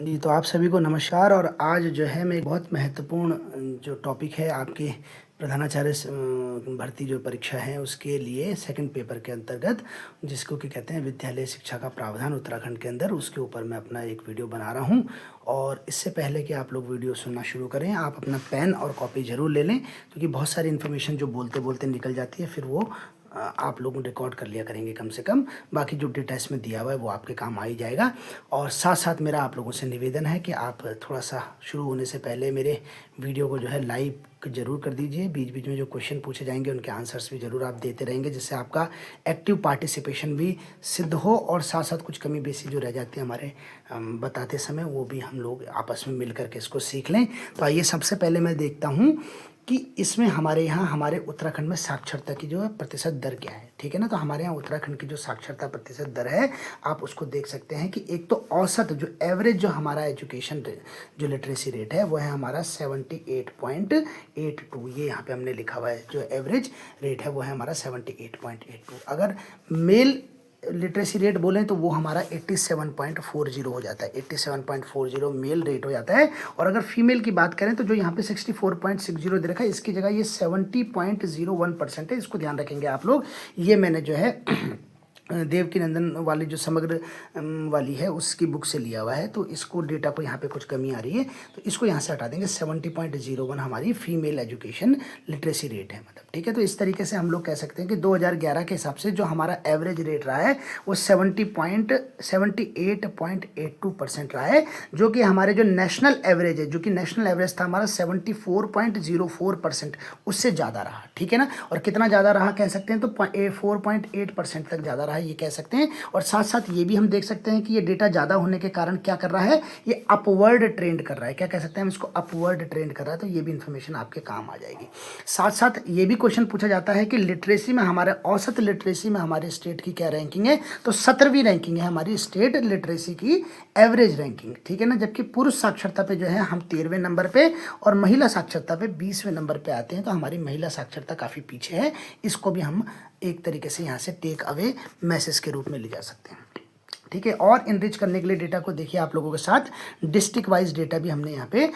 जी, तो आप सभी को नमस्कार। और आज जो है मैं एक बहुत महत्वपूर्ण जो टॉपिक है आपके प्रधानाचार्य भर्ती जो परीक्षा है उसके लिए सेकंड पेपर के अंतर्गत, जिसको कि कहते हैं विद्यालय शिक्षा का प्रावधान उत्तराखंड के अंदर, उसके ऊपर मैं अपना एक वीडियो बना रहा हूं। और इससे पहले कि आप लोग वीडियो सुनना शुरू करें, आप अपना पेन और कॉपी ज़रूर ले लें, क्योंकि बहुत सारी इन्फॉर्मेशन जो बोलते बोलते निकल जाती है, फिर वो आप लोग रिकॉर्ड कर लिया करेंगे कम से कम। बाकी जो डेटा इसमें दिया हुआ है वो आपके काम आ ही जाएगा। और साथ साथ मेरा आप लोगों से निवेदन है कि आप थोड़ा सा शुरू होने से पहले मेरे वीडियो को जो है लाइक ज़रूर कर दीजिए। बीच बीच में जो क्वेश्चन पूछे जाएंगे उनके आंसर्स भी ज़रूर आप देते रहेंगे, जिससे आपका एक्टिव पार्टिसिपेशन भी सिद्ध हो। और साथ साथ कुछ कमी बेसी जो रह जाती है हमारे बताते समय, वो भी हम लोग आपस में मिल करके इसको सीख लें। तो आइए, सबसे पहले मैं देखता हूँ कि इसमें हमारे यहाँ हमारे उत्तराखंड में साक्षरता की जो है प्रतिशत दर क्या है। ठीक है ना। तो हमारे यहाँ उत्तराखंड की जो साक्षरता प्रतिशत दर है, आप उसको देख सकते हैं कि एक तो औसत जो एवरेज जो हमारा एजुकेशन जो लिटरेसी रेट है वो है हमारा 78.82। ये यहाँ पे हमने लिखा हुआ है, जो एवरेज रेट है वो है हमारा 78.82। अगर मेल लिटरेसी रेट बोलें तो वो हमारा 87.40 हो जाता है। 87.40 मेल रेट हो जाता है। और अगर फीमेल की बात करें तो जो यहाँ पे 64.60 दे रखा है, इसकी जगह ये 70.01% है। इसको ध्यान रखेंगे आप लोग। ये मैंने जो है देवकी नंदन वाली जो समग्र वाली है उसकी बुक से लिया हुआ है। तो इसको डेटा को यहाँ पे कुछ कमी आ रही है, तो इसको यहाँ से हटा देंगे। 70.01 हमारी फीमेल एजुकेशन लिटरेसी रेट है, मतलब। ठीक है। तो इस तरीके से हम लोग कह सकते हैं कि 2011 के हिसाब से जो हमारा एवरेज रेट रहा है वो 78.82% रहा है, जो कि हमारे जो नेशनल एवरेज है, जो कि नेशनल एवरेज था हमारा 74.04%, उससे ज़्यादा रहा। ठीक है ना। और कितना ज़्यादा रहा कह सकते हैं, तो 4.8% तक ज़्यादा रहा, ये कह सकते हैं। और साथ साथ ये भी हम देख सकते हैं कि ये डेटा ज़्यादा होने के कारण क्या कर रहा है, ये अपवर्ड ट्रेंड कर रहा है। क्या कह सकते हैं हम इसको, अपवर्ड ट्रेंड कर रहा है। तो ये भी इन्फॉर्मेशन आपके काम आ जाएगी। साथ साथ ये भी क्वेश्चन पूछा जाता है कि लिटरेसी में हमारे औसत लिटरेसी में हमारे स्टेट की क्या रैंकिंग है, तो 17वीं रैंकिंग है हमारी स्टेट लिटरेसी की एवरेज रैंकिंग। ठीक है ना। जबकि पुरुष साक्षरता पे जो है हम 13वें नंबर पे और महिला साक्षरता पे 20वें नंबर पे आते हैं। तो हमारी महिला साक्षरता काफ़ी पीछे है। इसको भी हम एक तरीके से यहाँ से टेक अवे मैसेज के रूप में ले जा सकते हैं। ठीक है। और इनरिच करने के लिए डेटा को देखिए आप लोगों के साथ डिस्ट्रिक्ट वाइज डेटा भी हमने यहाँ पे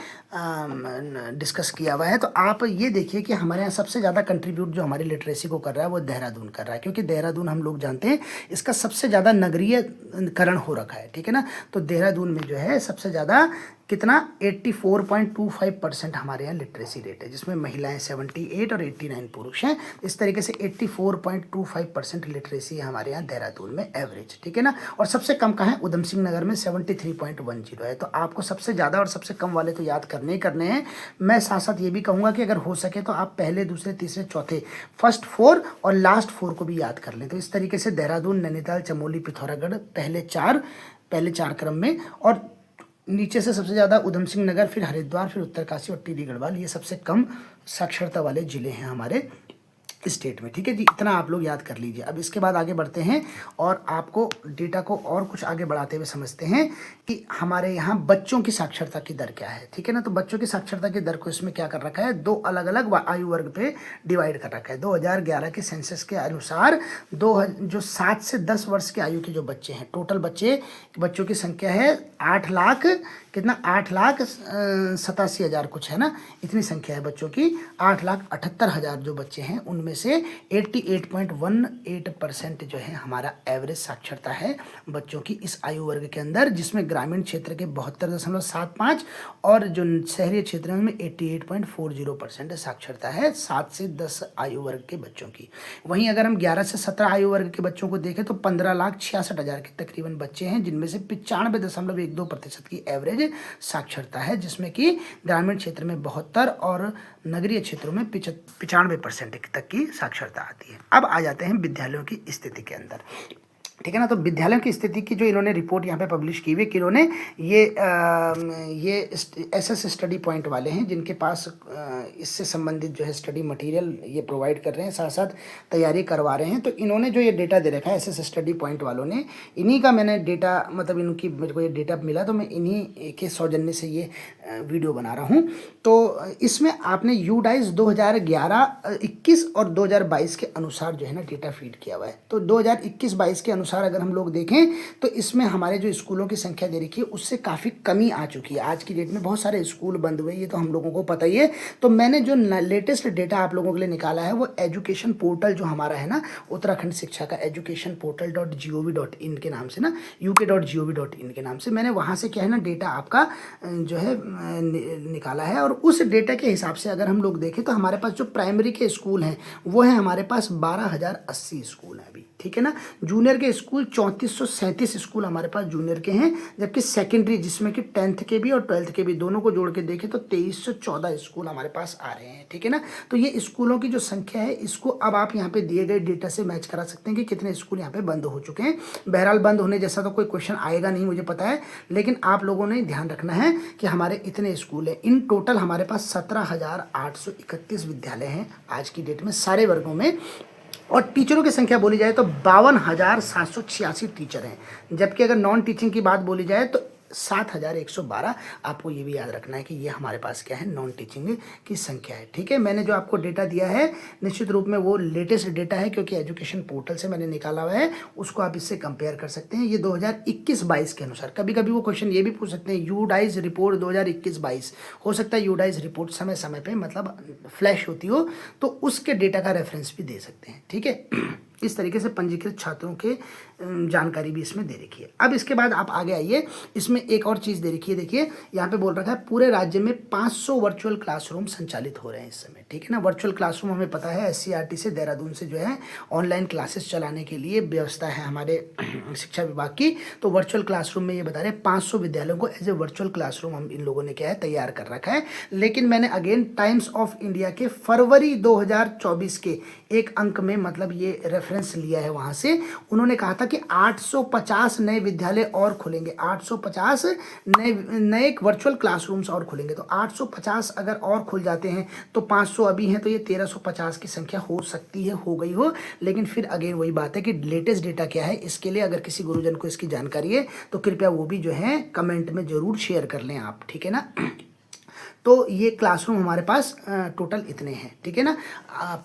डिस्कस किया हुआ है। तो आप ये देखिए कि हमारे यहाँ सबसे ज़्यादा कंट्रीब्यूट जो हमारी लिटरेसी को कर रहा है वो देहरादून कर रहा है, क्योंकि देहरादून हम लोग जानते हैं इसका सबसे ज़्यादा नगरीयकरण हो रखा है। ठीक है ना। तो देहरादून में जो है सबसे ज़्यादा कितना, 84.25% हमारे यहाँ लिटरेसी रेट है, जिसमें महिलाएं 78 और 89 पुरुष हैं। इस तरीके से 84.25% लिटरेसी है हमारे यहाँ देहरादून में एवरेज। ठीक है ना। और सबसे कम कहाँ है, उधम सिंह नगर में 73.10 है। तो आपको सबसे ज़्यादा और सबसे कम वाले तो याद करने ही करने हैं। मैं साथ साथ ये भी कहूँगा कि अगर हो सके तो आप पहले, दूसरे, तीसरे, चौथे, फर्स्ट 4 और लास्ट 4 को भी याद कर लें। तो इस तरीके से देहरादून, नैनीताल, चमोली, पिथौरागढ़ पहले चार क्रम में, और नीचे से सबसे ज़्यादा उधम सिंह नगर, फिर हरिद्वार, फिर उत्तरकाशी और टिहरी गढ़वाल, ये सबसे कम साक्षरता वाले जिले हैं हमारे स्टेट में। ठीक है जी। इतना आप लोग याद कर लीजिए। अब इसके बाद आगे बढ़ते हैं और आपको डेटा को और कुछ आगे बढ़ाते हुए समझते हैं कि हमारे यहाँ बच्चों की साक्षरता की दर क्या है। ठीक है ना। तो बच्चों की साक्षरता की दर को इसमें क्या कर रखा है, दो अलग अलग आयु वर्ग पे डिवाइड कर रखा है। 2011 के सेंसस के अनुसार जो 7 से 10 वर्ष की आयु के जो बच्चे हैं, टोटल बच्चों की संख्या है 8 लाख, कितना, 8,87,000 कुछ है ना, इतनी संख्या है बच्चों की। 8,78,000 जो बच्चे हैं उनमें से 88.18% जो है हमारा एवरेज साक्षरता है बच्चों की इस आयु वर्ग के अंदर, जिसमें ग्रामीण क्षेत्र के 72.75 और जो शहरी क्षेत्र में 88.40% साक्षरता है 7 से 10 आयु वर्ग के बच्चों की। वहीं अगर हम 11 से 17 आयु वर्ग के बच्चों को देखें तो 15,66,000 के तकरीबन बच्चे हैं, जिनमें से 95.12% की एवरेज साक्षरता है, जिसमें कि ग्रामीण क्षेत्र में 72 और नगरीय क्षेत्रों में 95% तक की साक्षरता आती है। अब आ जाते हैं विद्यालयों की स्थिति के अंदर। ठीक है ना। तो विद्यालयों की स्थिति की जो इन्होंने रिपोर्ट यहाँ पे पब्लिश की हुई है, कि इन्होंने ये एसएस स्टडी पॉइंट वाले हैं, जिनके पास इससे संबंधित जो है स्टडी मटेरियल ये प्रोवाइड कर रहे हैं, साथ साथ तैयारी करवा रहे हैं। तो इन्होंने जो ये डेटा दे रखा है एसएस स्टडी पॉइंट वालों ने, इन्हीं का मैंने डेटा, मतलब इनकी मेरे को ये डेटा मिला तो मैं इन्हीं के सौजन्य से ये वीडियो बना रहा हूँ। तो इसमें आपने यूडाइस 2011, 21 और 2022 के अनुसार जो है ना डेटा फीड किया हुआ है। तो 2021-22 के अनुसार अनुसार अगर हम लोग देखें तो इसमें हमारे जो स्कूलों की संख्या दे रखी है उससे काफ़ी कमी आ चुकी है। आज की डेट में बहुत सारे स्कूल बंद हुए, ये तो हम लोगों को पता ही है। तो मैंने जो लेटेस्ट डेटा आप लोगों के लिए निकाला है वो एजुकेशन पोर्टल जो हमारा है ना, उत्तराखंड शिक्षा का एजुकेशन पोर्टल .gov.in के नाम से ना, uk.gov.in के नाम से, मैंने वहाँ से क्या है ना डेटा आपका जो है निकाला है। और उस डेटा के हिसाब से अगर हम लोग देखें तो हमारे पास जो प्राइमरी के स्कूल हैं वो है हमारे पास 12,080 स्कूल हैं अभी, ठीक है ना। जूनियर के स्कूल 3437 स्कूल हमारे पास जूनियर के हैं, जबकि सेकेंडरी जिसमें कि 10th के भी और 12th के भी दोनों को जोड़ के देखें तो 2314 स्कूल हमारे पास आ रहे हैं, ठीक है ना। तो ये स्कूलों की जो संख्या है इसको अब आप यहाँ पे दिए गए डेटा से मैच करा सकते हैं कि कितने स्कूल यहाँ पे बंद हो चुके हैं। बहरहाल बंद होने जैसा तो कोई क्वेश्चन आएगा नहीं मुझे पता है, लेकिन आप लोगों ने ध्यान रखना है कि हमारे इतने स्कूल हैं। इन टोटल हमारे पास 17,831 विद्यालय हैं आज की डेट में सारे वर्गों में। और टीचरों की संख्या बोली जाए तो 52,786 टीचर हैं, जबकि अगर नॉन टीचिंग की बात बोली जाए तो 7,112। आपको ये भी याद रखना है कि ये हमारे पास क्या है, नॉन टीचिंग की संख्या है, ठीक है। मैंने जो आपको डेटा दिया है निश्चित रूप में वो लेटेस्ट डेटा है, क्योंकि एजुकेशन पोर्टल से मैंने निकाला हुआ है, उसको आप इससे कंपेयर कर सकते हैं। ये 2021-22 के अनुसार, कभी कभी वो क्वेश्चन ये भी पूछ सकते हैं यूडाइज रिपोर्ट 2021-22, हो सकता है यूडाइज रिपोर्ट समय समय पर मतलब फ्लैश होती हो तो उसके डेटा का रेफरेंस भी दे सकते हैं, ठीक है। इस तरीके से पंजीकृत छात्रों के जानकारी भी इसमें दे रखी है। अब इसके बाद आप आगे आइए, इसमें एक और चीज़ दे रखी है, देखिए यहाँ पे बोल रखा है पूरे राज्य में 500 वर्चुअल क्लासरूम संचालित हो रहे हैं इस समय, ठीक है ना। वर्चुअल क्लासरूम हमें पता है SCERT से देहरादून से जो है ऑनलाइन क्लासेस चलाने के लिए व्यवस्था है हमारे शिक्षा विभाग की। तो वर्चुअल क्लासरूम में ये बता रहे हैं 500 विद्यालयों को एज ए वर्चुअल क्लासरूम हम इन लोगों ने क्या है तैयार कर रखा है। लेकिन मैंने अगेन टाइम्स ऑफ इंडिया के फरवरी 2024 के एक अंक में मतलब ये रेफरेंस लिया है, वहाँ से उन्होंने कहा था कि 850 नए विद्यालय और खुलेंगे, 850 नए वर्चुअल क्लासरूम्स और खुलेंगे। तो 850 अगर और खुल जाते हैं तो 500 अभी हैं, तो ये 1350 की संख्या हो सकती है, हो गई हो। लेकिन फिर अगेन वही बात है कि लेटेस्ट डेटा क्या है, इसके लिए अगर किसी गुरुजन को इसकी जानकारी है तो कृपया वो भी जो है कमेंट में ज़रूर शेयर कर लें आप, ठीक है ना। तो ये क्लासरूम हमारे पास टोटल इतने हैं, ठीक है ना।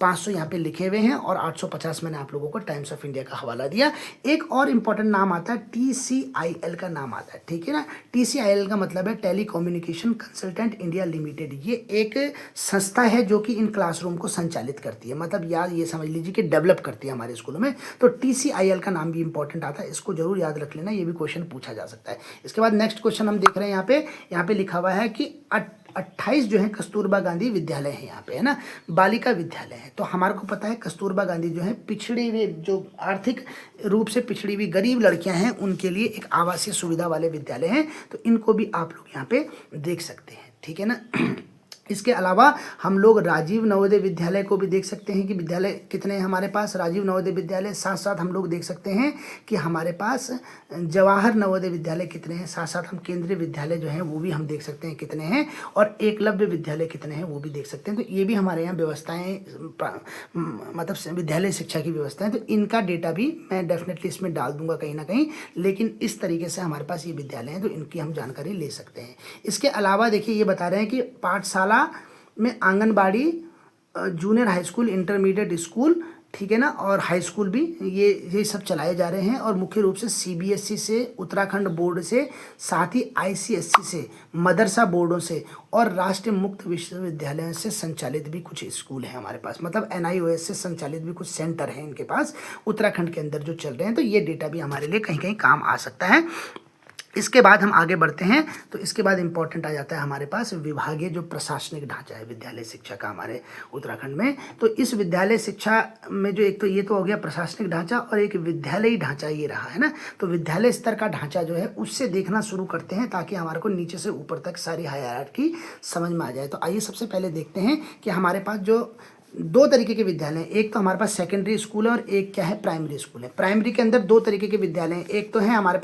500 यहाँ पे लिखे हुए हैं और 850 मैंने आप लोगों को टाइम्स ऑफ इंडिया का हवाला दिया। एक और इम्पॉर्टेंट नाम आता है TCIL का नाम आता है, ठीक है ना। TCIL का मतलब है telecommunication consultant India limited. ये एक संस्था है जो कि इन क्लासरूम को संचालित करती है, मतलब याद ये समझ लीजिए कि डेवलप करती है हमारे स्कूलों में। तो TCIL का नाम भी इंपॉर्टेंट आता है, इसको जरूर याद रख लेना, ये भी क्वेश्चन पूछा जा सकता है। इसके बाद नेक्स्ट क्वेश्चन हम देख रहे हैं, यहाँ पे लिखा हुआ है कि 28 जो है कस्तूरबा गांधी विद्यालय है यहाँ पे, है ना, बालिका विद्यालय है। तो हमारे को पता है कस्तूरबा गांधी जो है पिछड़ी हुए, जो आर्थिक रूप से पिछड़ी हुई गरीब लड़कियां हैं उनके लिए एक आवासीय सुविधा वाले विद्यालय हैं। तो इनको भी आप लोग यहाँ पे देख सकते हैं, ठीक है ना। इसके अलावा हम लोग राजीव नवोदय विद्यालय को भी देख सकते हैं कि विद्यालय कितने हैं हमारे पास, राजीव नवोदय विद्यालय। साथ साथ हम लोग देख सकते हैं कि हमारे पास जवाहर नवोदय विद्यालय कितने हैं। साथ साथ हम केंद्रीय विद्यालय जो हैं वो भी हम देख सकते हैं कितने हैं, और एकलव्य विद्यालय कितने हैं वो भी देख सकते हैं। तो ये भी हमारे यहाँ व्यवस्थाएँ, मतलब विद्यालय शिक्षा की व्यवस्थाएँ, तो इनका डेटा भी मैं डेफिनेटली इसमें डाल दूंगा कहीं ना कहीं। लेकिन इस तरीके से हमारे पास ये विद्यालय हैं तो इनकी हम जानकारी ले सकते हैं। इसके अलावा देखिए ये बता रहे हैं कि पाठशाला में anganwadi, junior high school, intermediate school, ठीक है ना, और हाई स्कूल भी ये सब चलाए जा रहे हैं। और मुख्य रूप से CBSE से, उत्तराखंड बोर्ड से, साथ ही ICSE से, मदरसा बोर्डों से और राष्ट्रीय मुक्त विश्वविद्यालयों से संचालित भी कुछ स्कूल हैं हमारे पास, मतलब NIOS से संचालित भी कुछ सेंटर हैं इनके पास उत्तराखंड के अंदर जो चल रहे हैं। तो ये डेटा भी हमारे लिए कहीं कहीं काम आ सकता है। इसके बाद हम आगे बढ़ते हैं, तो इसके बाद इंपॉर्टेंट आ जाता है हमारे पास विभागीय जो प्रशासनिक ढांचा है विद्यालय शिक्षा का हमारे उत्तराखंड में। तो इस विद्यालय शिक्षा में जो एक तो ये तो हो गया प्रशासनिक ढांचा, और एक विद्यालयी ढांचा ये रहा है ना। तो विद्यालय स्तर का ढांचा जो है उससे देखना शुरू करते हैं ताकि हमारे को नीचे से ऊपर तक सारी हायरार्की समझ में आ जाए। तो आइए सबसे पहले देखते हैं कि हमारे पास जो दो तरीके के विद्यालय हैं, एक तो हमारे पास सेकेंडरी स्कूल है और एक क्या है प्राइमरी स्कूल है। प्राइमरी के अंदर दो तरीके के विद्यालय हैं, एक तो है हमारे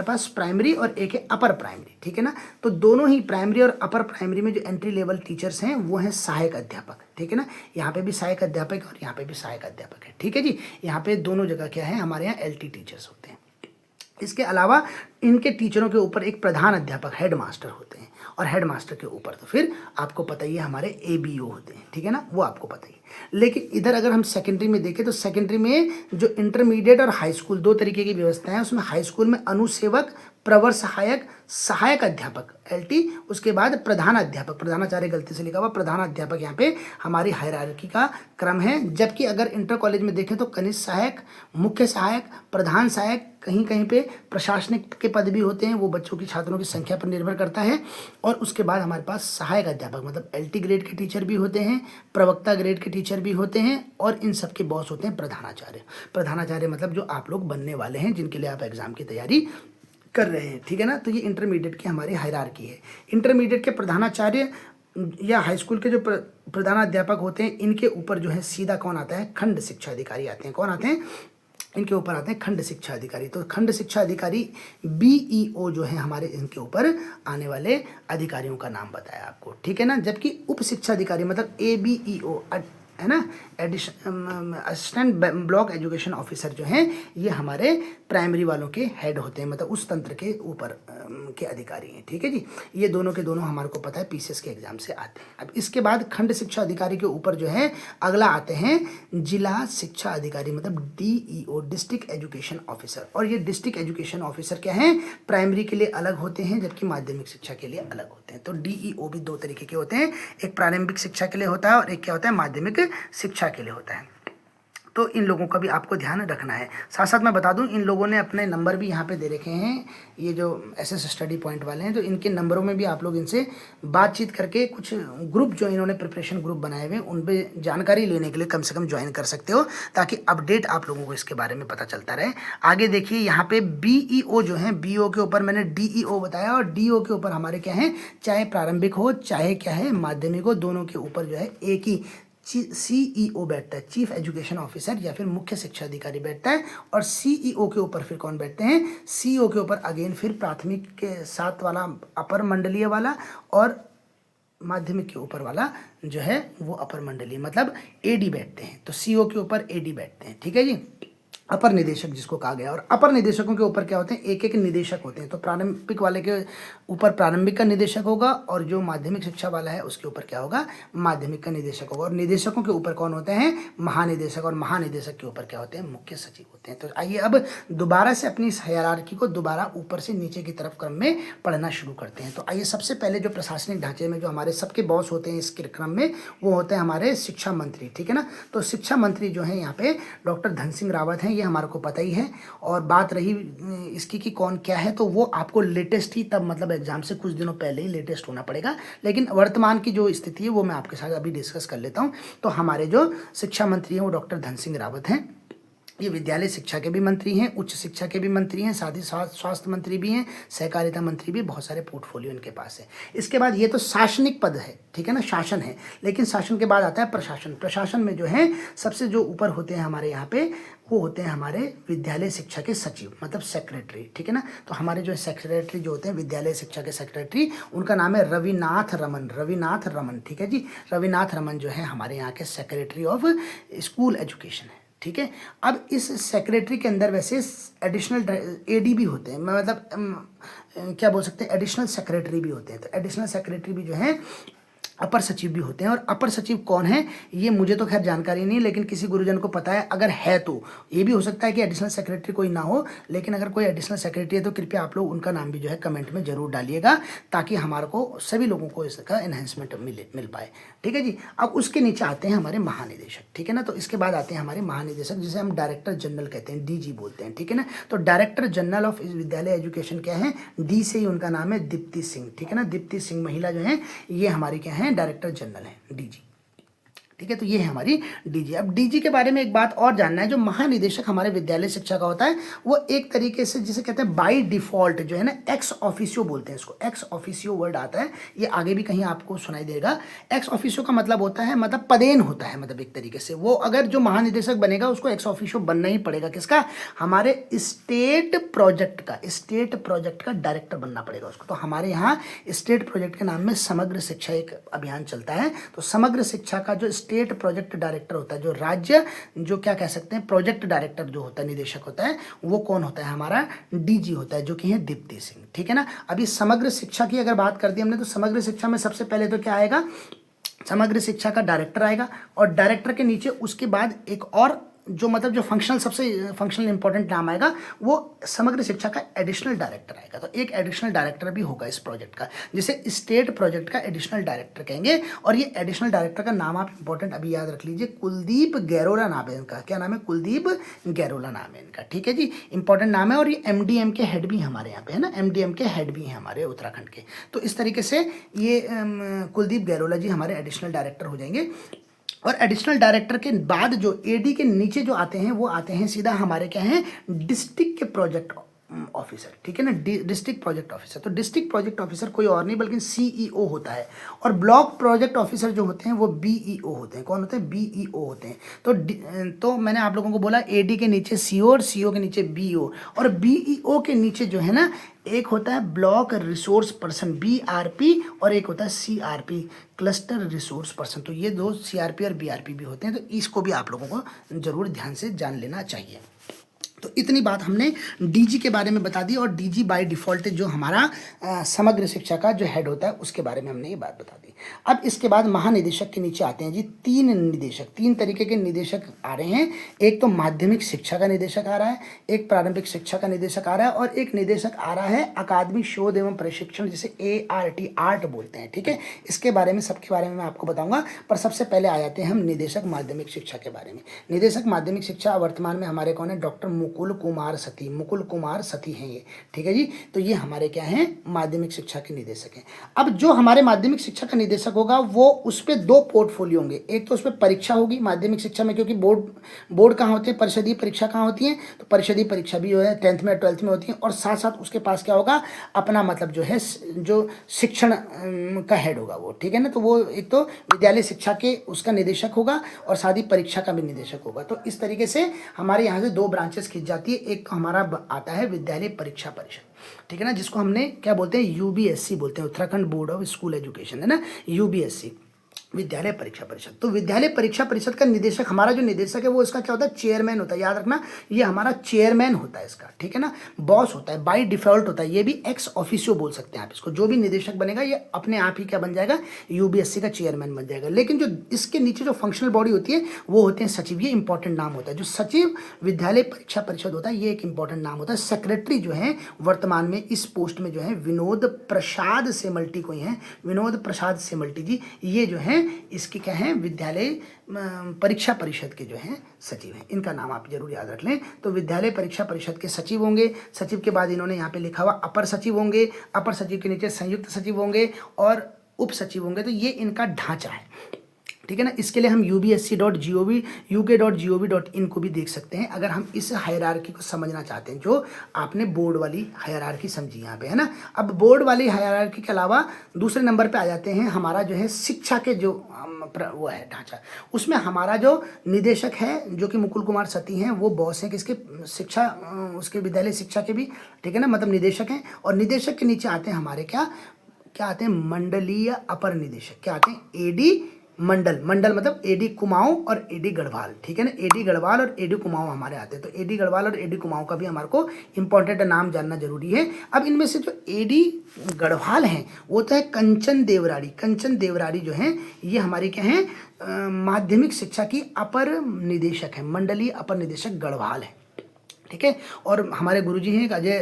पास प्राइमरी और एक है अपर प्राइमरी, ठीक है ना। तो दोनों ही प्राइमरी और अपर प्राइमरी में जो एंट्री लेवल टीचर्स हैं वो हैं सहायक अध्यापक, ठीक है ना। यहाँ पे भी सहायक अध्यापक और यहाँ पे भी सहायक अध्यापक है, ठीक है जी। यहाँ पे दोनों जगह क्या है हमारे यहाँ LT टीचर्स होते हैं। इसके अलावा इनके टीचरों के ऊपर एक प्रधान अध्यापक हेड मास्टर होते हैं, और हेड मास्टर के ऊपर तो फिर आपको पता ही है हमारे ABO होते हैं, ठीक है ना, वो आपको पता ही है। लेकिन इधर अगर हम सेकेंडरी में देखें तो सेकेंडरी में जो इंटरमीडिएट और हाई स्कूल दो तरीके की व्यवस्था है। उसमें हाई स्कूल में अनुसेवक, प्रवर सहायक, सहायक अध्यापक LT, उसके बाद प्रधान अध्यापक, प्रधानाचार्य गलती से लिखा हुआ, प्रधान अध्यापक यहाँ पे हमारी हायरार्की का क्रम है। जबकि अगर इंटर कॉलेज में देखें तो कनिष्ठ सहायक, मुख्य सहायक, प्रधान सहायक, कहीं कहीं पे प्रशासनिक के पद भी होते हैं, वो बच्चों की छात्रों की संख्या पर निर्भर करता है। और उसके बाद हमारे पास सहायक अध्यापक मतलब LT ग्रेड के टीचर भी होते हैं, प्रवक्ता ग्रेड के टीचर भी होते हैं, और इन सब के बॉस होते हैं प्रधानाचार्य। प्रधानाचार्य मतलब जो आप लोग बनने वाले हैं, जिनके लिए आप एग्जाम की तैयारी कर रहे हैं, ठीक है ना। तो ये इंटरमीडिएट की हमारी हायरार्की है। इंटरमीडिएट के प्रधानाचार्य या हाई स्कूल के जो प्रधानाध्यापक होते हैं, इनके ऊपर जो है सीधा कौन आता है, खंड शिक्षा अधिकारी आते हैं। कौन आते हैं, इनके ऊपर आते हैं खंड शिक्षा अधिकारी। तो खंड शिक्षा अधिकारी BEO जो है हमारे, इनके ऊपर आने वाले अधिकारियों का नाम बताया आपको, ठीक है ना। जबकि उप शिक्षा अधिकारी मतलब ABEO है ना, असिस्टेंट ब्लॉक एजुकेशन ऑफिसर जो हैं, ये हमारे प्राइमरी वालों के हेड होते हैं, मतलब उस तंत्र के ऊपर के अधिकारी हैं, ठीक है जी। ये दोनों के दोनों हमारे को पता है PCS के एग्जाम से आते हैं। अब इसके बाद खंड शिक्षा अधिकारी के ऊपर जो है अगला आते हैं जिला शिक्षा अधिकारी मतलब DEO, डिस्ट्रिक्ट एजुकेशन ऑफिसर। और ये डिस्ट्रिक्ट एजुकेशन ऑफिसर क्या है, प्राइमरी के लिए अलग होते हैं, जबकि माध्यमिक शिक्षा के लिए अलग होते हैं। तो DEO भी दो तरीके के होते हैं, एक प्रारंभिक शिक्षा के लिए होता है और एक क्या होता है, माध्यमिक शिक्षा के लिए होता है। तो इन लोगों का भी आपको ध्यान रखना है। साथ साथ मैं बता दूं, इन लोगों ने अपने नंबर भी यहाँ पे दे रखे हैं, ये जो SS स्टडी पॉइंट वाले हैं, तो इनके नंबरों में भी आप लोग इनसे बातचीत करके कुछ ग्रुप जो इन्होंने प्रिपरेशन ग्रुप बनाए हुए हैं, उन पर जानकारी लेने के लिए कम से कम ज्वाइन कर सकते हो, ताकि अपडेट आप लोगों को इसके बारे में पता चलता रहे। आगे देखिए यहाँ पे BEO जो है, BO के ऊपर मैंने DEO बताया, और DO के ऊपर हमारे क्या है, चाहे प्रारंभिक हो चाहे क्या है माध्यमिक हो, दोनों के ऊपर जो है एक ही CEO बैठता है, चीफ एजुकेशन ऑफिसर या फिर मुख्य शिक्षा अधिकारी बैठता है। और CEO के ऊपर फिर कौन बैठते हैं, CEO के ऊपर अगेन फिर प्राथमिक के साथ वाला अपर मंडलीय वाला, और माध्यमिक के ऊपर वाला जो है वो अपर मंडलीय मतलब AD बैठते हैं। तो CO के ऊपर AD बैठते हैं, ठीक है जी, अपर निदेशक जिसको कहा गया। और अपर निदेशकों के ऊपर क्या होते हैं, एक एक निदेशक होते हैं। तो प्रारंभिक वाले के ऊपर प्रारंभिक का निदेशक होगा, और जो माध्यमिक शिक्षा वाला है उसके ऊपर क्या होगा, माध्यमिक का निदेशक होगा। और निदेशकों के ऊपर कौन होते हैं, महानिदेशक, और महानिदेशक के ऊपर क्या होते हैं, मुख्य सचिव होते हैं। तो आइए अब दोबारा से अपनी इस हायरार्की को दोबारा ऊपर से नीचे की तरफ क्रम में पढ़ना शुरू करते हैं। तो आइए सबसे पहले जो प्रशासनिक ढांचे में जो हमारे सबके बॉस होते हैं इसके क्रम में, वो होते हैं हमारे शिक्षा मंत्री, ठीक है ना। तो शिक्षा मंत्री जो है यहाँ पे डॉक्टर धन सिंह रावत हैं, ये हमारे को पता ही है। और बात रही इसकी कि कौन क्या है, तो वो आपको लेटेस्ट ही तब मतलब एग्जाम से कुछ दिनों पहले ही लेटेस्ट होना पड़ेगा, लेकिन वर्तमान की जो स्थिति है वो मैं आपके साथ अभी डिस्कस कर लेता हूँ। तो हमारे जो शिक्षा मंत्री हैं वो डॉक्टर धन सिंह रावत हैं। ये विद्यालय शिक्षा के भी मंत्री हैं, उच्च शिक्षा के भी मंत्री हैं, साथ ही साथ स्वास्थ्य मंत्री भी हैं, सहकारिता मंत्री भी, बहुत सारे पोर्टफोलियो इनके पास है। इसके बाद ये तो शासनिक पद है, ठीक है ना, शासन है। लेकिन शासन के बाद आता है प्रशासन। प्रशासन में जो है सबसे जो ऊपर होते हैं हमारे यहाँ पे, वो होते हैं हमारे विद्यालय शिक्षा के सचिव मतलब सेक्रेटरी, ठीक है ना। तो हमारे जो सेक्रेटरी जो होते हैं विद्यालय शिक्षा के सेक्रेटरी, उनका नाम है रविनाथ रमन, रविनाथ रमन, ठीक है जी। रविनाथ रमन जो है हमारे यहाँ के सेक्रेटरी ऑफ स्कूल एजुकेशन है, ठीक है। अब इस सेक्रेटरी के अंदर वैसे एडिशनल AD भी होते हैं, मतलब क्या बोल सकते हैं, एडिशनल सेक्रेटरी भी होते हैं। तो एडिशनल सेक्रेटरी भी जो है अपर सचिव भी होते हैं। और अपर सचिव कौन है ये मुझे तो खैर जानकारी नहीं, लेकिन किसी गुरुजन को पता है, अगर है तो ये भी हो सकता है कि एडिशनल सेक्रेटरी कोई ना हो, लेकिन अगर कोई एडिशनल सेक्रेटरी है तो कृपया आप लोग उनका नाम भी जो है कमेंट में जरूर डालिएगा, ताकि हमारे को सभी लोगों को इसका एनहेंसमेंट मिल पाए, ठीक है जी। अब उसके नीचे आते हैं हमारे महानिदेशक, ठीक है ना। तो इसके बाद आते हैं हमारे महानिदेशक, जिसे हम डायरेक्टर जनरल कहते हैं, DG बोलते हैं, ठीक है ना। तो डायरेक्टर जनरल ऑफ विद्यालय एजुकेशन क्या है, D से ही उनका नाम है, दीप्ति सिंह, ठीक है ना। दीप्ति सिंह महिला जो है ये हमारी क्या है, डायरेक्टर जनरल है, DG, ठीक है। तो ये है हमारी DG। अब DG के बारे में एक बात और जानना है, जो महानिदेशक हमारे विद्यालय शिक्षा का होता है वो एक तरीके से जिसे कहते हैं बाय डिफॉल्ट जो है ना, एक्स ऑफिसियो बोलते हैं इसको, एक्स ऑफिसियो वर्ड आता है, ये आगे भी कहीं आपको सुनाई देगा। एक्स ऑफिसियो का मतलब होता है, मतलब पदेन होता है, मतलब एक तरीके से वो अगर जो महानिदेशक बनेगा उसको एक्स ऑफिसियो बनना ही पड़ेगा। किसका, हमारे स्टेट प्रोजेक्ट का डायरेक्टर बनना पड़ेगा उसको। तो हमारे यहाँ स्टेट प्रोजेक्ट के नाम में समग्र शिक्षा एक अभियान चलता है। तो समग्र शिक्षा का जो स्टेट प्रोजेक्ट डायरेक्टर होता है, जो राज्य जो क्या कह सकते हैं प्रोजेक्ट डायरेक्टर जो होता है, निदेशक होता है, वो कौन होता है, हमारा डीजी होता है, जो कि है दीप्ति सिंह। ठीक है ना। अभी समग्र शिक्षा की अगर बात कर दी हमने, तो समग्र शिक्षा में सबसे पहले तो क्या आएगा, समग्र शिक्षा का डायरेक्टर आएगा, और डायरेक्टर के नीचे उसके बाद एक और जो मतलब जो फंक्शनल सबसे फंक्शनल इंपॉर्टेंट नाम आएगा, वो समग्र शिक्षा का एडिशनल डायरेक्टर आएगा। तो एक एडिशनल डायरेक्टर भी होगा इस प्रोजेक्ट का, जिसे स्टेट प्रोजेक्ट का एडिशनल डायरेक्टर कहेंगे। और ये एडिशनल डायरेक्टर का नाम आप इंपॉर्टेंट अभी याद रख लीजिए, कुलदीप गैरोला नाम है इनका। क्या नाम है, कुलदीप गैरोला नाम है इनका। ठीक है जी, इंपॉर्टेंट नाम है। और ये MDM के हेड भी हमारे यहाँ पे है ना, MDM के हेड भी हैं हमारे उत्तराखंड के। तो इस तरीके से ये कुलदीप गैरोला जी हमारे एडिशनल डायरेक्टर हो जाएंगे। और एडिशनल डायरेक्टर के बाद जो AD के नीचे जो आते हैं, वो आते हैं सीधा हमारे क्या हैं, डिस्ट्रिक्ट के प्रोजेक्ट ऑफिसर। ठीक है ना, डिस्ट्रिक्ट प्रोजेक्ट ऑफिसर। तो डिस्ट्रिक्ट प्रोजेक्ट ऑफिसर कोई और नहीं बल्कि CEO होता है। और ब्लॉक प्रोजेक्ट ऑफिसर जो होते हैं वो BEO होते हैं। कौन होते हैं, BEO होते हैं। तो मैंने आप लोगों को बोला AD के नीचे CO और CO के नीचे BO, और BEO के नीचे जो है ना, एक होता है ब्लॉक रिसोर्स पर्सन BRP, और एक होता है CRP क्लस्टर रिसोर्स पर्सन। तो ये दो CRP और BRP भी होते हैं। तो इसको भी आप लोगों को जरूर ध्यान से जान लेना चाहिए। तो इतनी बात हमने DG के बारे में बता दी, और DG बाय डिफ़ॉल्ट जो हमारा समग्र शिक्षा का जो हेड होता है उसके बारे में हमने ये बात बता दी। अब इसके बाद महानिदेशक के नीचे आते हैं जी 3 निदेशक। 3 तरीके के निदेशक आ रहे हैं। एक तो माध्यमिक शिक्षा का निदेशक आ रहा है, एक प्रारंभिक शिक्षा का निदेशक आ रहा है, और एक निदेशक आ रहा है अकादमिक शोध एवं प्रशिक्षण, जिसे ART आर्ट बोलते हैं। ठीक है, इसके बारे में सबके बारे में मैं आपको बताऊंगा, पर सबसे पहले आ जाते हैं हम निदेशक माध्यमिक शिक्षा के बारे में। निदेशक माध्यमिक शिक्षा वर्तमान में हमारे कौन है, डॉक्टर मुकुल कुमार सती। मुकुल कुमार सती हैं ये। ठीक है जी, तो ये हमारे क्या हैं, माध्यमिक शिक्षा के निदेशक हैं। अब जो हमारे माध्यमिक शिक्षा का निदेशक होगा, वो उस पर 2 पोर्टफोलियो होंगे। एक तो उस पर परीक्षा होगी माध्यमिक शिक्षा में, क्योंकि बोर्ड कहाँ होते हैं, परिषदीय परीक्षा कहाँ होती है, तो परिषदीय परीक्षा भी जो है 10th में 12th में होती है। और साथ साथ उसके पास क्या होगा, अपना मतलब जो है जो शिक्षण का हेड होगा वो। ठीक है ना, तो वो एक तो विद्यालय शिक्षा के उसका निदेशक होगा, और साथ ही परीक्षा का भी निदेशक होगा। तो इस तरीके से हमारे यहाँ से 2 ब्रांचेस खींच जाती है। एक तो हमारा आता है विद्यालय परीक्षा परिषद। ठीक है ना, जिसको हमने क्या बोलते हैं, UBSC बोलते हैं, Uttarakhand board of school education है ना, UBSC विद्यालय परीक्षा परिषद। तो विद्यालय परीक्षा परिषद का निदेशक, हमारा जो निदेशक है वो इसका क्या होता है, चेयरमैन होता है। याद रखना, ये हमारा चेयरमैन होता है इसका। ठीक है ना, बॉस होता है, बाय डिफॉल्ट होता है। ये भी एक्स ऑफिशियो बोल सकते हैं आप इसको। जो भी निदेशक बनेगा ये अपने आप ही क्या बन जाएगा, UBSC का चेयरमैन बन जाएगा। लेकिन जो इसके नीचे जो फंक्शनल बॉडी होती है वो होते हैं सचिव। ये इंपॉर्टेंट नाम होता है, जो सचिव विद्यालय परीक्षा परिषद होता है, ये एक इंपॉर्टेंट नाम होता है। सेक्रेटरी जो है वर्तमान में इस पोस्ट में जो है विनोद प्रसाद सेमल्टी कोई है, विनोद प्रसाद सेमल्टी जी। ये जो है इसकी क्या है, विद्यालय परीक्षा परिषद के जो हैं सचिव हैं। इनका नाम आप जरूर याद रख लें। तो विद्यालय परीक्षा परिषद के सचिव होंगे। सचिव के बाद इन्होंने यहाँ पे लिखा हुआ अपर सचिव होंगे। अपर सचिव के नीचे संयुक्त सचिव होंगे और उप सचिव होंगे। तो ये इनका ढांचा है। ठीक है ना, इसके लिए हम ubsc.gov uk.gov.in को भी देख सकते हैं, अगर हम इस हायरार्की को समझना चाहते हैं, जो आपने बोर्ड वाली हायरार्की समझी यहाँ पे है ना। अब बोर्ड वाली हायरार्की के अलावा दूसरे नंबर पे आ जाते हैं हमारा जो है शिक्षा के जो वो है ढांचा। उसमें हमारा जो निदेशक है जो कि मुकुल कुमार सती हैं, वो बॉस हैं किसके, शिक्षा उसके विद्यालय शिक्षा के भी। ठीक है ना, मतलब निदेशक हैं। और निदेशक के नीचे आते हैं हमारे क्या आते हैं, मंडलीय अपर निदेशक। क्या आते हैं, AD मंडल मतलब AD कुमाऊं और AD गढ़वाल। ठीक है ना, AD गढ़वाल और AD कुमाऊं हमारे आते हैं। तो AD गढ़वाल और AD कुमाऊं का भी हमारे को इंपॉर्टेंट नाम जानना जरूरी है। अब इनमें से जो AD गढ़वाल हैं वो तो है कंचन देवराड़ी। कंचन देवराड़ी जो है ये हमारी क्या है, माध्यमिक शिक्षा की अपर निदेशक है, मंडलीय अपर निदेशक गढ़वाल है। ठीक है, और हमारे गुरुजी हैं अजय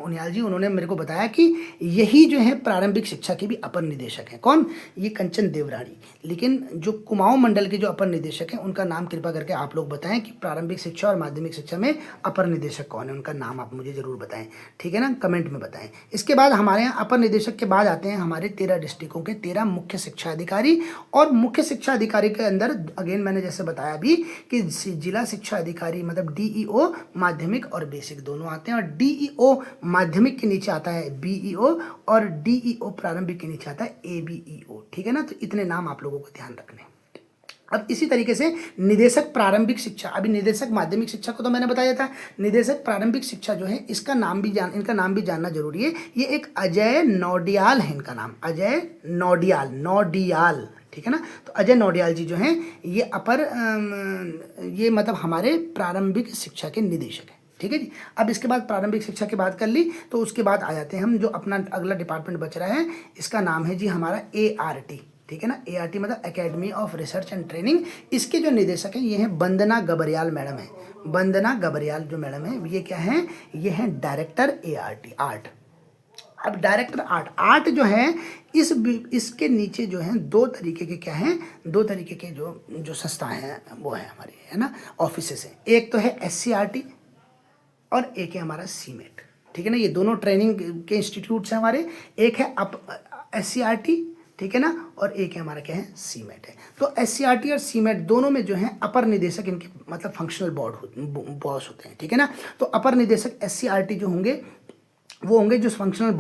उनियाल जी, उन्होंने मेरे को बताया कि यही जो है प्रारंभिक शिक्षा के भी अपर निदेशक हैं। कौन, ये कंचन देवराड़ी। लेकिन जो कुमाऊं मंडल के जो अपर निदेशक हैं उनका नाम कृपा करके आप लोग बताएं कि प्रारंभिक शिक्षा और माध्यमिक शिक्षा में अपर निदेशक कौन है, उनका नाम आप मुझे जरूर बताएं। ठीक है ना, कमेंट में बताएं। इसके बाद हमारे यहाँ अपर निदेशक के बाद आते हैं हमारे 13 डिस्ट्रिक्टों के 13 मुख्य शिक्षा अधिकारी। और मुख्य शिक्षा अधिकारी के अंदर अगेन मैंने जैसे बताया भी कि जिला शिक्षा अधिकारी मतलब DEO माध्यमिक और बेसिक दोनों आते हैं। और DEO माध्यमिक के नीचे आता है BEO और DEO प्रारंभिक के नीचे आता है ABEO। ठीक है ना, तो इतने नाम आप लोगों को ध्यान रखने। अब इसी तरीके से निदेशक प्रारंभिक शिक्षा, अभी निदेशक माध्यमिक शिक्षा को तो मैंने बताया था, निदेशक प्रारंभिक शिक्षा जो है इनका नाम भी जानना जरूरी है। ये एक अजय नौडियाल है, इनका नाम अजय नौडियाल। ठीक है ना। तो अजय नौडियाल जी जो हैं ये ये मतलब हमारे प्रारंभिक शिक्षा के निदेशक हैं, ठीक है जी। अब इसके बाद प्रारंभिक शिक्षा की बात कर ली, तो उसके बाद आ जाते हैं हम जो अपना अगला डिपार्टमेंट बच रहा है, इसका नाम है जी हमारा ART, ठीक है ना। ART मतलब academy of research and training. इसके जो निदेशक हैं ये हैं वंदना गबरियाल मैडम है। वंदना गबरियाल जो मैडम है ये क्या हैं, ये हैं डायरेक्टर ART आर्ट। अब डायरेक्टर आर्ट जो है इसके नीचे जो है दो तरीके के क्या हैं, दो तरीके के जो संस्थाएं हैं वो है हमारी, है ना, ऑफिसेस हैं। एक तो है SCRT और एक है हमारा CMET, ठीक है ना। ये दोनों ट्रेनिंग के इंस्टीट्यूट्स हैं हमारे। एक है SCRT, ठीक है ना, और एक है हमारा क्या है, CMET है। तो SCRT और CMET दोनों में जो है अपर निदेशक इनके मतलब फंक्शनल बॉस होते हैं, ठीक है ना। तो अपर निदेशक SCRT जो होंगे वो होंगे जो फंक्शनल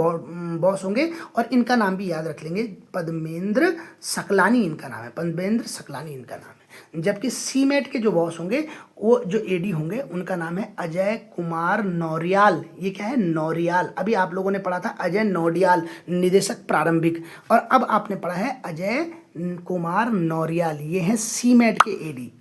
बॉस होंगे, और इनका नाम भी याद रख लेंगे, पद्मेंद्र सकलानी इनका नाम है, पद्मेंद्र सकलानी इनका नाम है। जबकि CMET के जो बॉस होंगे वो जो AD होंगे उनका नाम है अजय कुमार नौरियाल। ये क्या है, नौरियाल। अभी आप लोगों ने पढ़ा था अजय नौडियाल निदेशक प्रारंभिक, और अब आपने पढ़ा है अजय कुमार नौरियाल, ये है CMET के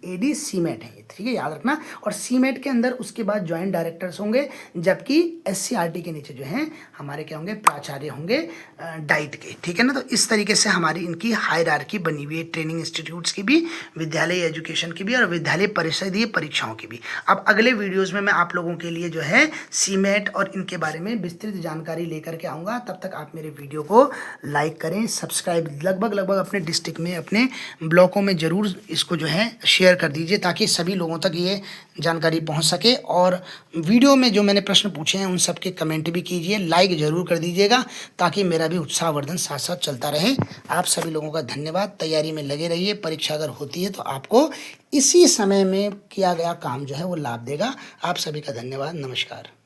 AD CMET है, ठीक है, याद रखना। और CMET के अंदर उसके बाद ज्वाइंट डायरेक्टर्स होंगे, जबकि SCRT के नीचे जो हैं हमारे क्या होंगे, प्राचार्य होंगे डाइट के, ठीक है ना। तो इस तरीके से हमारी इनकी हायरार्की बनी हुई है, ट्रेनिंग इंस्टीट्यूट्स की भी, विद्यालय एजुकेशन की भी, और विद्यालय परिषदीय परीक्षाओं की भी। अब अगले वीडियोज़ में मैं आप लोगों के लिए जो है CMET और इनके बारे में विस्तृत जानकारी लेकर के आऊँगा। तब तक आप मेरे वीडियो को लाइक करें, सब्सक्राइब लगभग अपने डिस्ट्रिक्ट में, अपने ब्लॉकों में ज़रूर इसको जो है शेयर कर दीजिए, ताकि सभी लोगों तक ये जानकारी पहुंच सके। और वीडियो में जो मैंने प्रश्न पूछे हैं उन सब के कमेंट भी कीजिए, लाइक ज़रूर कर दीजिएगा, ताकि मेरा भी उत्साहवर्धन साथ साथ चलता रहे। आप सभी लोगों का धन्यवाद। तैयारी में लगे रहिए। परीक्षा अगर होती है तो आपको इसी समय में किया गया काम जो है वो लाभ देगा। आप सभी का धन्यवाद। नमस्कार।